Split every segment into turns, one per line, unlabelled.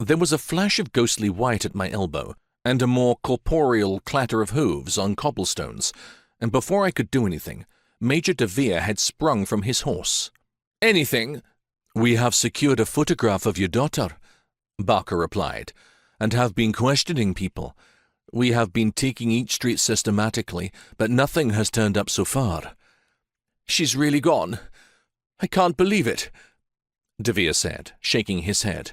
There was a flash of ghostly white at my elbow, and a more corporeal clatter of hooves on cobblestones, and before I could do anything, Major de Vere had sprung from his horse. "Anything?" "We have secured a photograph of your daughter," Barker replied, "and have been questioning people. We have been taking each street systematically, but nothing has turned up so far." "She's really gone? I can't believe it," de Vere said, shaking his head.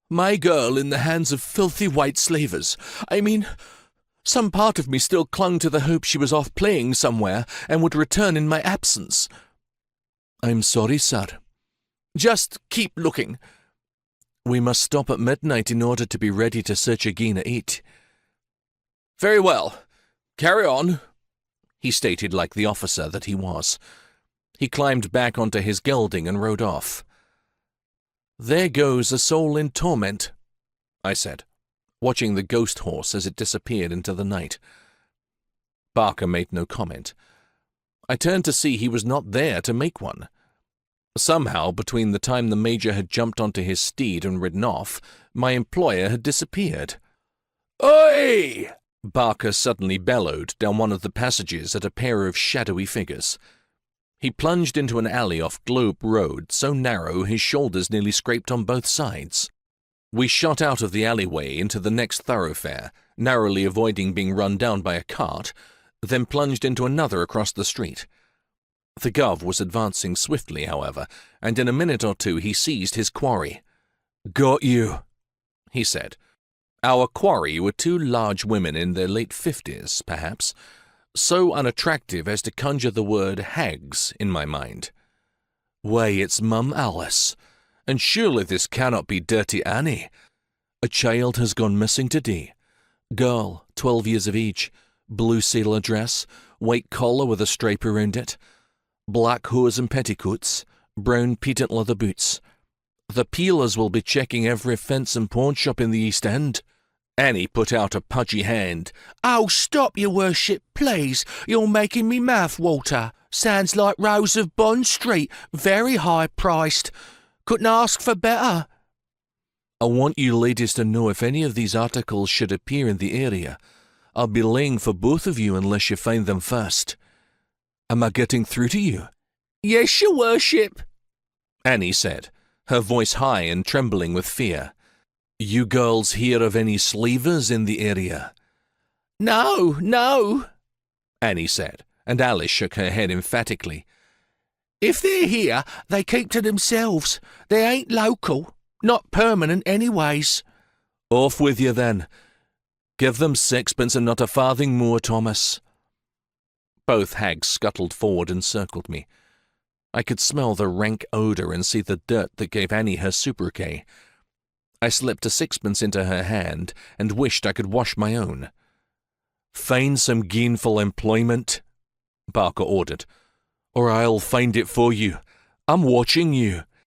"My girl in the hands of filthy white slavers. I mean, some part of me still clung to the hope she was off playing somewhere and would return in my absence." "I'm sorry, sir." "Just keep looking." "We must stop at midnight in order to be ready to search again at 8. "Very well. Carry on," he stated like the officer that he was. He climbed back onto his gelding and rode off. "There goes a soul in torment," I said, watching the ghost horse as it disappeared into the night. Barker made no comment. I turned to see he was not there to make one. Somehow, between the time the Major had jumped onto his steed and ridden off, my employer had disappeared. "Oi!" Barker suddenly bellowed down one of the passages at a pair of shadowy figures. He plunged into an alley off Globe Road, so narrow his shoulders nearly scraped on both sides. We shot out of the alleyway into the next thoroughfare, narrowly avoiding being run down by a cart, then plunged into another across the street. The Gov was advancing swiftly, however, and in a minute or two he seized his quarry. "Got you," he said. Our quarry were two large women in their late 50s, perhaps, so unattractive as to conjure the word hags in my mind. "Why, it's Mum Alice, and surely this cannot be Dirty Annie. A child has gone missing today. Girl, 12 years of age, blue sailor dress, white collar with a stripe around it, black hose and petticoats, brown patent leather boots. The peelers will be checking every fence and pawn shop in the East End." Annie put out a pudgy hand. "Oh, stop, your worship, please. You're making me mouth water. Sounds like Rose of Bond Street, very high-priced. Couldn't ask for better." "I want you ladies to know if any of these articles should appear in the area, I'll be laying for both of you unless you find them first. Am I getting through to you?" "Yes, your worship," Annie said, her voice high and trembling with fear. "You girls hear of any slavers in the area?" "No, no," Annie said, and Alice shook her head emphatically. "If they're here, they keep to themselves. They ain't local, not permanent anyways." "Off with you then. Give them 6pence and not a farthing more, Thomas." Both hags scuttled forward and circled me. I could smell the rank odour and see the dirt that gave Annie her sobriquet. I slipped a 6pence into her hand and wished I could wash my own. "Find some gainful employment," Barker ordered, "or I'll find it for you. I'm watching you."